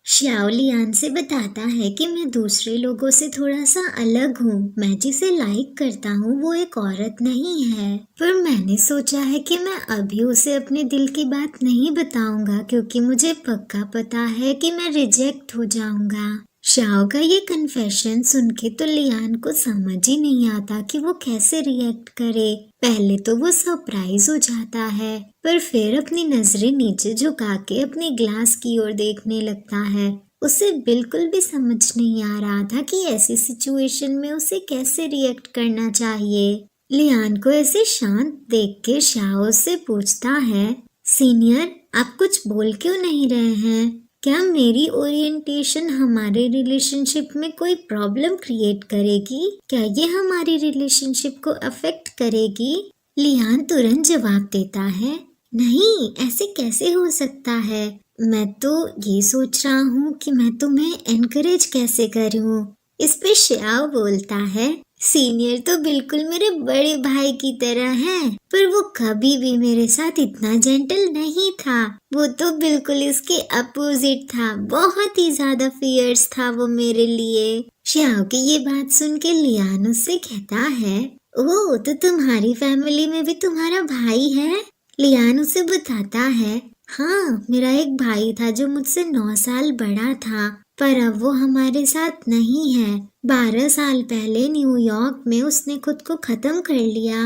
श्याओ Lian से बताता है कि मैं दूसरे लोगों से थोड़ा सा अलग हूँ। मैं जिसे लाइक करता हूँ वो एक औरत नहीं है। पर मैंने सोचा है कि मैं अभी उसे अपने दिल की बात नहीं बताऊंगा क्योंकि मुझे पक्का पता है कि मैं रिजेक्ट हो जाऊंगा। श्याओ का ये कन्फेशन सुन के तो लियान को समझ ही नहीं आता कि वो कैसे रिएक्ट करे। पहले तो वो सरप्राइज हो जाता है, पर फिर अपनी नजरें नीचे झुका के अपने ग्लास की ओर देखने लगता है। उसे बिल्कुल भी समझ नहीं आ रहा था कि ऐसी सिचुएशन में उसे कैसे रिएक्ट करना चाहिए। लियान को ऐसे शांत देख के श्याओ से पूछता है, सीनियर आप कुछ बोल क्यों नहीं रहे हैं? क्या मेरी ओरिएंटेशन हमारे रिलेशनशिप में कोई प्रॉब्लम क्रिएट करेगी? क्या ये हमारी रिलेशनशिप को अफेक्ट करेगी? लियान तुरंत जवाब देता है, नहीं ऐसे कैसे हो सकता है। मैं तो ये सोच रहा हूँ कि मैं तुम्हें एनकरेज कैसे करूँ। इस पे श्याओ बोलता है, सीनियर तो बिल्कुल मेरे बड़े भाई की तरह है, पर वो कभी भी मेरे साथ इतना जेंटल नहीं था। वो तो बिल्कुल इसके अपोजिट था, बहुत ही ज्यादा फियर्स था वो मेरे लिए। श्याओ की ये बात सुन के लियान उससे कहता है, ओह तो तुम्हारी फैमिली में भी तुम्हारा भाई है? लियान उसे बताता है, हाँ मेरा एक भाई था जो मुझसे 9 साल बड़ा था, पर अब वो हमारे साथ नहीं है। 12 साल पहले न्यूयॉर्क में उसने खुद को खत्म कर लिया।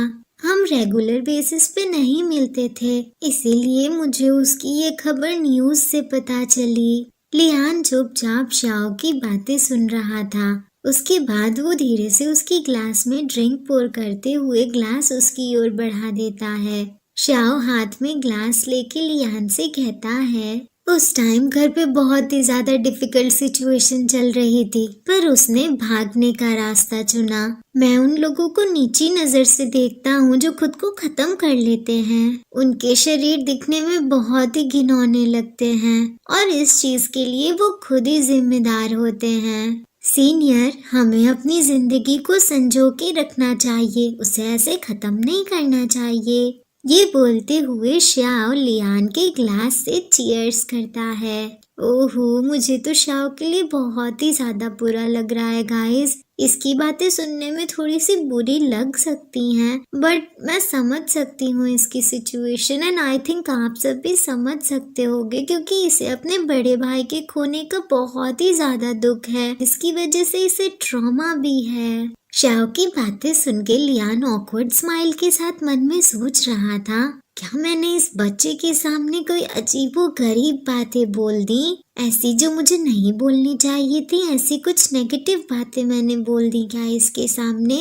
हम रेगुलर बेसिस पे नहीं मिलते थे, इसीलिए मुझे उसकी ये खबर न्यूज से पता चली। लियान चुपचाप श्याओ की बातें सुन रहा था। उसके बाद वो धीरे से उसकी ग्लास में ड्रिंक पोर करते हुए ग्लास उसकी ओर बढ़ा देता है। श्याओ हाथ में ग्लास लेके लियान से कहता है, उस टाइम घर पे बहुत ही ज्यादा डिफिकल्ट सिचुएशन चल रही थी, पर उसने भागने का रास्ता चुना। मैं उन लोगों को नीची नजर से देखता हूँ जो खुद को खत्म कर लेते हैं। उनके शरीर दिखने में बहुत ही घिनौने लगते हैं और इस चीज के लिए वो खुद ही जिम्मेदार होते हैं। सीनियर, हमें अपनी जिंदगी को संजो के रखना चाहिए, उसे ऐसे खत्म नहीं करना चाहिए। ये बोलते हुए श्याओ लियान के ग्लास से चीयर्स करता है। ओहो, मुझे तो श्याओ के लिए बहुत ही ज्यादा बुरा लग रहा है गाइस। इसकी बातें सुनने में थोड़ी सी बुरी लग सकती हैं, बट मैं समझ सकती हूँ इसकी सिचुएशन एंड आई थिंक आप सब भी समझ सकते होंगे क्योंकि इसे अपने बड़े भाई के खोने का बहुत ही ज्यादा दुख है। इसकी वजह से इसे ट्रॉमा भी है। श्याओ की बातें सुन के लियान ऑकवर्ड स्माइल के साथ मन में सोच रहा था, क्या मैंने इस बच्चे के सामने कोई अजीबो गरीब बातें बोल दी, ऐसी जो मुझे नहीं बोलनी चाहिए थी। ऐसी कुछ नेगेटिव बातें मैंने बोल दी क्या इसके सामने?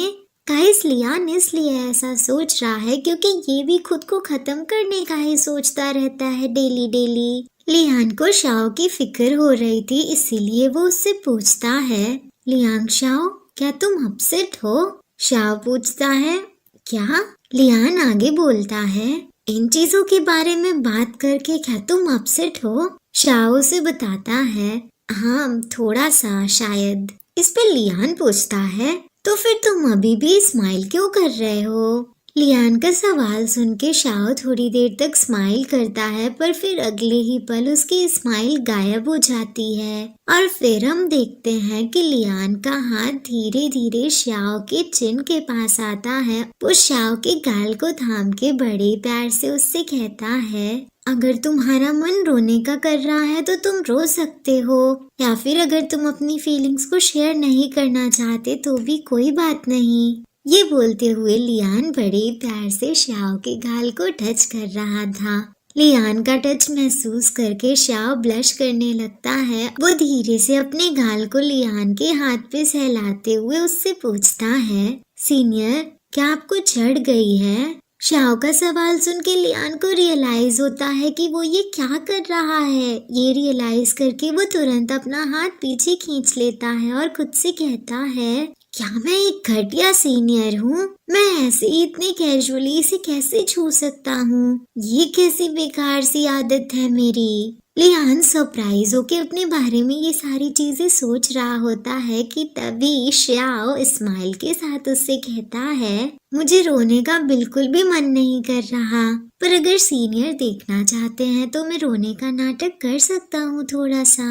गाइस, लियान इसलिए ऐसा सोच रहा है क्योंकि ये भी खुद को खत्म करने का ही सोचता रहता है डेली डेली। लियान को श्याओ की फिक्र हो रही थी, इसीलिए वो उससे पूछता है, लियान श्याओ क्या तुम अपसेट हो? श्याओ पूछता है, क्या? लियान आगे बोलता है, इन चीजों के बारे में बात करके क्या तुम अपसेट हो? श्याओ उसे बताता है, हाँ थोड़ा सा शायद। इस पे लियान पूछता है, तो फिर तुम अभी भी स्माइल क्यों कर रहे हो? लियान का सवाल सुन के श्याओ थोड़ी देर तक स्माइल करता है, पर फिर अगले ही पल उसकी स्माइल गायब हो जाती है और फिर हम देखते हैं कि लियान का हाथ धीरे धीरे श्याओ के चिन के पास आता है। वो श्याओ के गाल को थाम के बड़े प्यार से उससे कहता है, अगर तुम्हारा मन रोने का कर रहा है तो तुम रो सकते हो, या फिर अगर तुम अपनी फीलिंग्स को शेयर नहीं करना चाहते तो भी कोई बात नहीं। ये बोलते हुए लियान बड़े प्यार से श्याओ के गाल को टच कर रहा था। लियान का टच महसूस करके श्याओ ब्लश करने लगता है। वो धीरे से अपने गाल को लियान के हाथ पे सहलाते हुए उससे पूछता है, सीनियर क्या आपको चढ़ गई है? श्याओ का सवाल सुन के लियान को रियलाइज होता है कि वो ये क्या कर रहा है। ये रियलाइज करके वो तुरंत अपना हाथ पीछे खींच लेता है और खुद से कहता है, क्या मैं एक घटिया सीनियर हूँ? मैं ऐसे ही इतने कैजुअली इसे कैसे छू सकता हूँ? ये कैसी बेकार सी आदत है मेरी। लियान सरप्राइज होके अपने बारे में ये सारी चीजें सोच रहा होता है कि तभी श्याओ स्माइल के साथ उससे कहता है, मुझे रोने का बिल्कुल भी मन नहीं कर रहा, पर अगर सीनियर देखना चाहते हैं तो मैं रोने का नाटक कर सकता हूँ थोड़ा सा।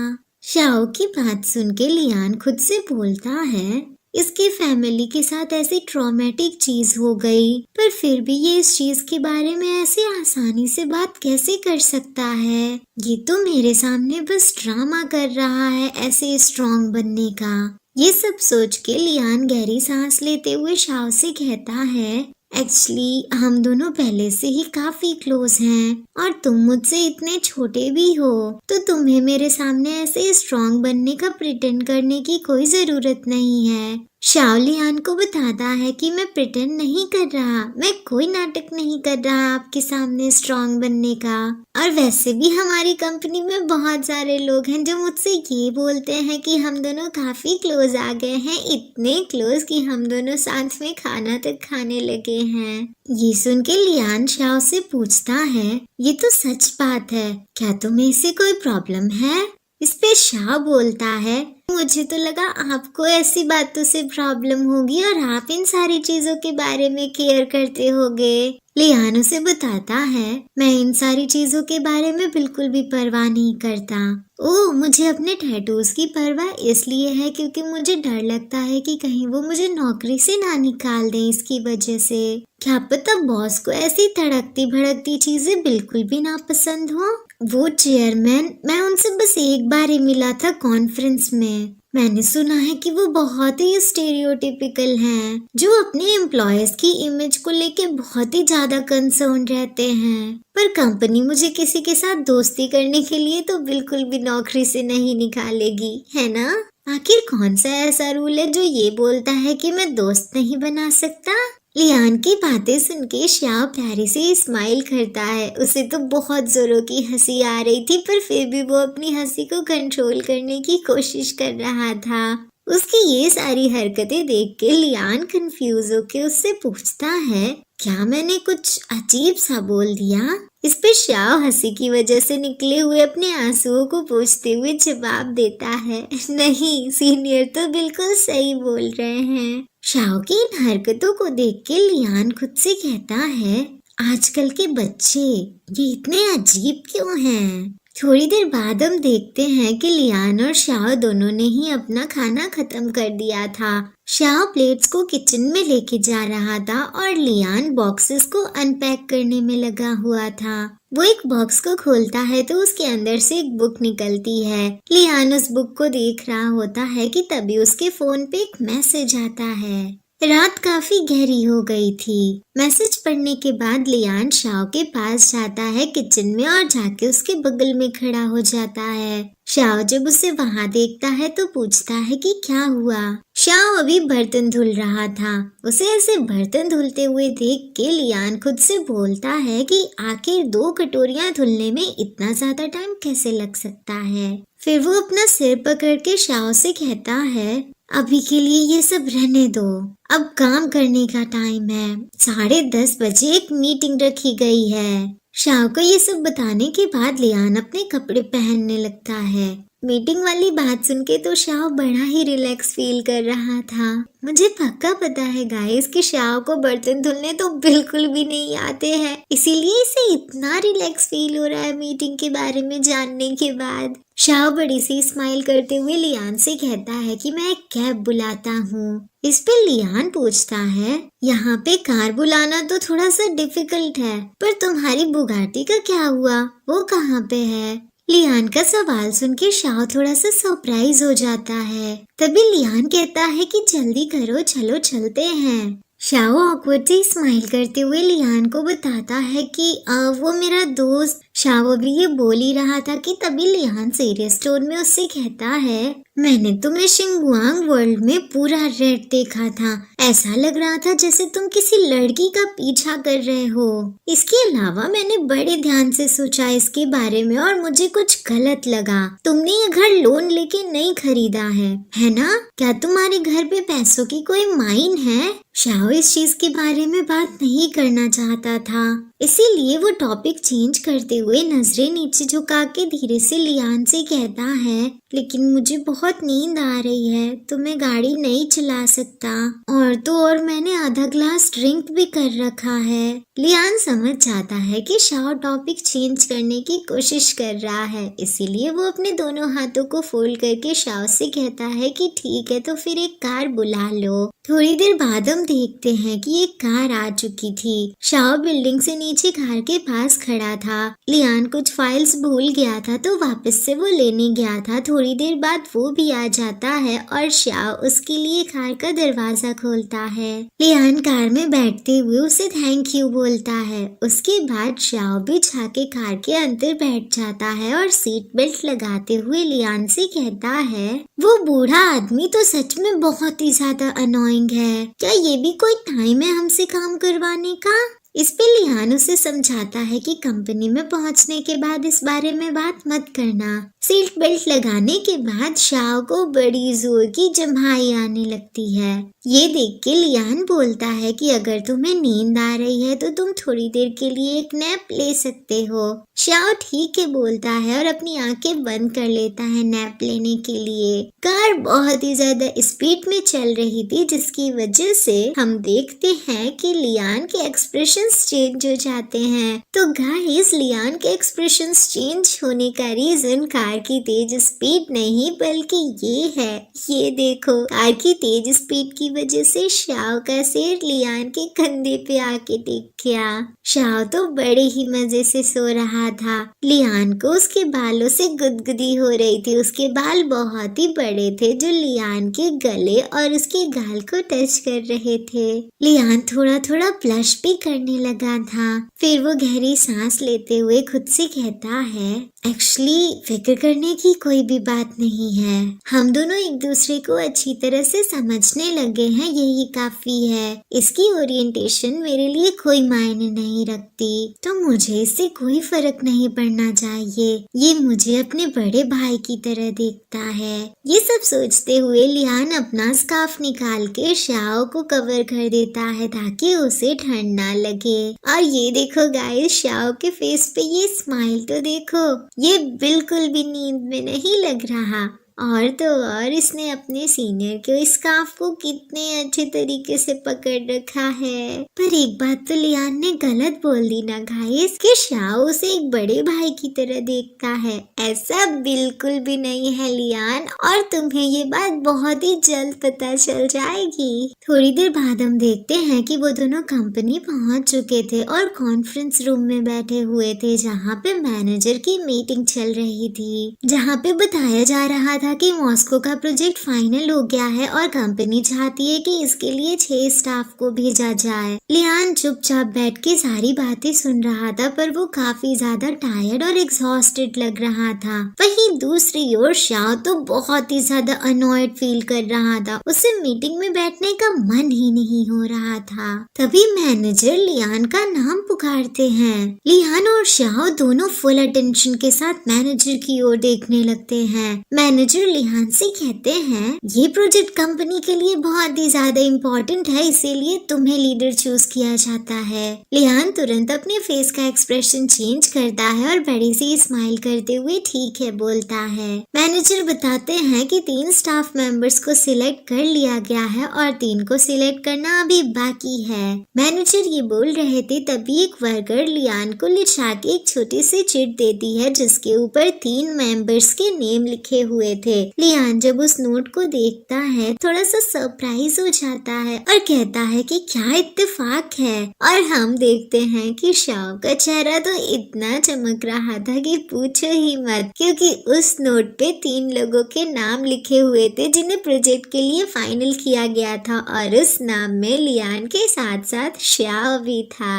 शाओ की बात सुन के लियान खुद से बोलता है, इसकी फैमिली के साथ ऐसी ट्रॉमेटिक चीज हो गई, पर फिर भी ये इस चीज के बारे में ऐसे आसानी से बात कैसे कर सकता है। ये तो मेरे सामने बस ड्रामा कर रहा है ऐसे स्ट्रॉन्ग बनने का। ये सब सोच के लियान गहरी सांस लेते हुए शाओ से कहता है, एक्चुअली हम दोनों पहले से ही काफी क्लोज हैं और तुम मुझसे इतने छोटे भी हो, तो तुम्हें मेरे सामने ऐसे स्ट्रॉन्ग बनने का प्रिटेंड करने की कोई जरूरत नहीं है। शाओ लियान को बताता है कि मैं प्रिटेंड नहीं कर रहा, मैं कोई नाटक नहीं कर रहा आपके सामने स्ट्रॉन्ग बनने का। और वैसे भी हमारी कंपनी में बहुत सारे लोग हैं जो मुझसे ये बोलते हैं कि हम दोनों काफी क्लोज आ गए हैं, इतने क्लोज कि हम दोनों साथ में खाना तक खाने लगे हैं। ये सुन के लियान शाओ से पूछता है, ये तो सच बात है, क्या तुम्हें इससे कोई प्रॉब्लम है? इस पे शाह बोलता है, मुझे तो लगा आपको ऐसी बातों से प्रॉब्लम होगी और आप इन सारी चीजों के बारे में केयर करते होगे। लियान उसे बताता है, मैं इन सारी चीजों के बारे में बिल्कुल भी परवाह नहीं करता। ओह, मुझे अपने टैटूज की परवाह इसलिए है क्योंकि मुझे डर लगता है कि कहीं वो मुझे नौकरी से ना निकाल दें इसकी वजह से। क्या पता बॉस को ऐसी तड़कती भड़कती चीजें बिल्कुल भी ना पसंद हो। वो चेयरमैन, मैं उनसे बस एक बार ही मिला था कॉन्फ्रेंस में। मैंने सुना है कि वो बहुत ही स्टेरियोटिपिकल हैं, जो अपने एम्प्लॉयज की इमेज को लेके बहुत ही ज्यादा कंसर्न रहते हैं। पर कंपनी मुझे किसी के साथ दोस्ती करने के लिए तो बिल्कुल भी नौकरी से नहीं निकालेगी, है ना? आखिर कौन सा ऐसा रूल है जो ये बोलता है कि मैं दोस्त नहीं बना सकता? लियान की बातें सुन के शाओ प्यारे से स्माइल करता है। उसे तो बहुत जोरों की हंसी आ रही थी, पर फिर भी वो अपनी हंसी को कंट्रोल करने की कोशिश कर रहा था। उसकी ये सारी हरकतें देख के लियान कंफ्यूज होके उससे पूछता है, क्या मैंने कुछ अजीब सा बोल दिया? इस पे शाओ हंसी की वजह से निकले हुए अपने आंसुओं को पोंछते हुए जवाब देता है, नहीं, सीनियर तो बिल्कुल सही बोल रहे हैं। शाओ की इन हरकतों को देख के लियान खुद से कहता है, आजकल के बच्चे ये इतने अजीब क्यों हैं? थोड़ी देर बाद हम देखते हैं कि लियान और शाओ दोनों ने ही अपना खाना खत्म कर दिया था। शाओ प्लेट्स को किचन में लेके जा रहा था और लियान बॉक्सेस को अनपैक करने में लगा हुआ था। वो एक बॉक्स को खोलता है तो उसके अंदर से एक बुक निकलती है। लियान उस बुक को देख रहा होता है कि तभी उसके फोन पे एक मैसेज आता है। रात काफी गहरी हो गई थी। मैसेज पढ़ने के बाद लियान शाओ के पास जाता है किचन में और जाके उसके बगल में खड़ा हो जाता है। शाओ जब उसे वहां देखता है तो पूछता है कि क्या हुआ। शाओ अभी बर्तन धुल रहा था। उसे ऐसे बर्तन धुलते हुए देख के लियान खुद से बोलता है कि आखिर 2 कटोरियां धुलने में इतना ज्यादा टाइम कैसे लग सकता है। फिर वो अपना सिर पकड़ के शाओ से कहता है, अभी के लिए ये सब रहने दो, अब काम करने का टाइम है। 10:30 बजे एक मीटिंग रखी गई है। शाओ को ये सब बताने के बाद लियान अपने कपड़े पहनने लगता है। मीटिंग वाली बात सुन के तो शाओ बड़ा ही रिलैक्स फील कर रहा था। मुझे पक्का पता है गाइस कि शाओ को बर्तन धुलने तो बिल्कुल भी नहीं आते हैं, इसीलिए इसे इतना रिलैक्स फील हो रहा है मीटिंग के बारे में जानने के बाद। शाओ बड़ी सी स्माइल करते हुए लियान से कहता है कि मैं एक कैब बुलाता हूँ। इस पे लियान पूछता है, यहाँ पे कार बुलाना तो थोड़ा सा डिफिकल्ट है, पर तुम्हारी बुगाटी का क्या हुआ, वो कहाँ पे है? लियान का सवाल सुन के शाओ थोड़ा सा सरप्राइज हो जाता है। तभी लियान कहता है कि जल्दी करो, चलो चलते हैं। शाओ ऑकवर्ड से स्माइल करते हुए लियान को बताता है कि वो मेरा दोस्त। शाओ अभी ये बोल ही रहा था कि तभी लियान सीरियस टोन में उससे कहता है, मैंने तुम्हें शिंगुआंग वर्ल्ड में पूरा रेड देखा था। ऐसा लग रहा था जैसे तुम किसी लड़की का पीछा कर रहे हो। इसके अलावा मैंने बड़े ध्यान से सोचा इसके बारे में और मुझे कुछ गलत लगा। तुमने ये घर लोन लेके नहीं खरीदा है ना? क्या तुम्हारे घर पे पैसों की कोई माइन है? शाओ इस चीज के बारे में बात नहीं करना चाहता था, इसीलिए वो टॉपिक चेंज करते हुए नजरें नीचे झुका के धीरे से लियान से कहता है, लेकिन मुझे बहुत नींद आ रही है तो मैं गाड़ी नहीं चला सकता। और तो और मैंने आधा ग्लास ड्रिंक भी कर रखा है। लियान समझ जाता है कि शाओ टॉपिक चेंज करने की कोशिश कर रहा है, इसीलिए वो अपने दोनों हाथों को फोल्ड करके शाओ से कहता है कि ठीक है तो फिर एक कार बुला लो। थोड़ी देर बाद हम देखते हैं कि एक कार आ चुकी थी। शाओ बिल्डिंग से नीचे कार के पास खड़ा था। लियान कुछ फाइल्स भूल गया था तो वापस से वो लेने गया था। थोड़ी देर बाद वो भी आ जाता है और शाओ उसके लिए कार का दरवाजा खोलता है। लियान कार में बैठते हुए उसे थैंक यू बोलता है। उसके बाद शाओ भी जाके कार के अंदर बैठ जाता है और सीट बेल्ट लगाते हुए लियान से कहता है, वो बूढ़ा आदमी तो सच में बहुत ही ज्यादा अनोइंग है। क्या ये भी कोई टाइम है हमसे काम करवाने का? इस पे लियान उसे समझाता है कि कंपनी में पहुंचने के बाद इस बारे में बात मत करना। सीट बेल्ट लगाने के बाद शाओ को बड़ी जोर की जम्हाई आने लगती है। ये देख के लियान बोलता है कि अगर तुम्हें नींद आ रही है तो तुम थोड़ी देर के लिए एक नैप ले सकते हो। शाओ ठीक है बोलता है और अपनी आंखें बंद कर लेता है नैप लेने के लिए। कार बहुत ही ज्यादा स्पीड में चल रही थी, जिसकी वजह से हम देखते हैं कि लियान के एक्सप्रेशंस चेंज हो जाते हैं। तो गाइस, लियान के एक्सप्रेशंस चेंज होने का रीजन कार की तेज स्पीड नहीं बल्कि ये है, ये देखो, कार की तेज स्पीड की वजह से शाओ का सिर लियान के कंधे पे आके टिक गया। शाओ तो बड़े ही मजे से सो रहा था। लियान को उसके बालों से गुदगुदी हो रही थी। उसके बाल बहुत ही बड़े थे जो लियान के गले और उसके गाल को टच कर रहे थे। लियान थोड़ा थोड़ा ब्लश भी करने लगा था। फिर वो गहरी सांस लेते हुए खुद से कहता है, एक्चुअली फिक्र करने की कोई भी बात नहीं है। हम दोनों एक दूसरे को अच्छी तरह से समझने लगे हैं, यही काफी है। इसकी ओरिएंटेशन मेरे लिए कोई मायने नहीं रखती, तो मुझे इससे कोई फर्क नहीं पड़ना चाहिए। ये मुझे अपने बड़े भाई की तरह देखता है। ये सब सोचते हुए लियान अपना स्कार्फ निकाल के शाओ को कवर कर देता है ताकि उसे ठंड ना लगे। और ये देखो गाइस, शाओ के फेस पे ये स्माइल तो देखो, ये बिल्कुल भी नींद में नहीं लग रहा। और तो और इसने अपने सीनियर के स्कार्फ को कितने अच्छे तरीके से पकड़ रखा है। पर एक बात तो लियान ने गलत बोल दी ना गाइस कि शाओ उसे एक बड़े भाई की तरह देखता है। ऐसा बिल्कुल भी नहीं है लियान, और तुम्हें ये बात बहुत ही जल्द पता चल जाएगी। थोड़ी देर बाद हम देखते हैं कि वो दोनों कंपनी पहुंच चुके थे और कॉन्फ्रेंस रूम में बैठे हुए थे, जहाँ पे मैनेजर की मीटिंग चल रही थी, जहाँ पे बताया जा रहा था कि मॉस्को का प्रोजेक्ट फाइनल हो गया है और कंपनी चाहती है कि इसके लिए 6 स्टाफ को भेजा जाए। लियान चुपचाप बैठ के सारी बातें सुन रहा था, पर वो काफी ज्यादा टायर्ड और एग्जॉस्टेड लग रहा था। वहीं दूसरी ओर शाओ तो बहुत ही ज्यादा अनॉयड फील कर रहा था। उसे मीटिंग में बैठने का मन ही नहीं हो रहा था। तभी मैनेजर लियान का नाम पुकारते हैं। लियान और शाओ दोनों फुल अटेंशन के साथ मैनेजर की ओर देखने लगते हैं। मैनेजर लियान से कहते हैं, ये प्रोजेक्ट कंपनी के लिए बहुत ही ज्यादा इम्पोर्टेंट है, इसीलिए तुम्हें लीडर चूज किया जाता है। लियान तुरंत अपने फेस का एक्सप्रेशन चेंज करता है और बड़ी सी स्माइल करते हुए ठीक है बोलता है। मैनेजर बताते हैं कि 3 स्टाफ मेंबर्स को सिलेक्ट कर लिया गया है और 3 को सिलेक्ट करना अभी बाकी है। मैनेजर ये बोल रहे थे तभी एक वर्कर लियान को लिखा के एक छोटी सी चिट देती है, जिसके ऊपर 3 मेंबर्स के नेम लिखे हुए थे। लियान जब उस नोट को देखता है थोड़ा सा सरप्राइज हो जाता है और कहता है कि क्या इत्तेफाक है। और हम देखते हैं कि शाओ का चेहरा तो इतना चमक रहा था कि पूछो ही मत, क्योंकि उस नोट पे 3 लोगों के नाम लिखे हुए थे जिन्हें प्रोजेक्ट के लिए फाइनल किया गया था, और उस नाम में लियान के साथ साथ शाओ भी था।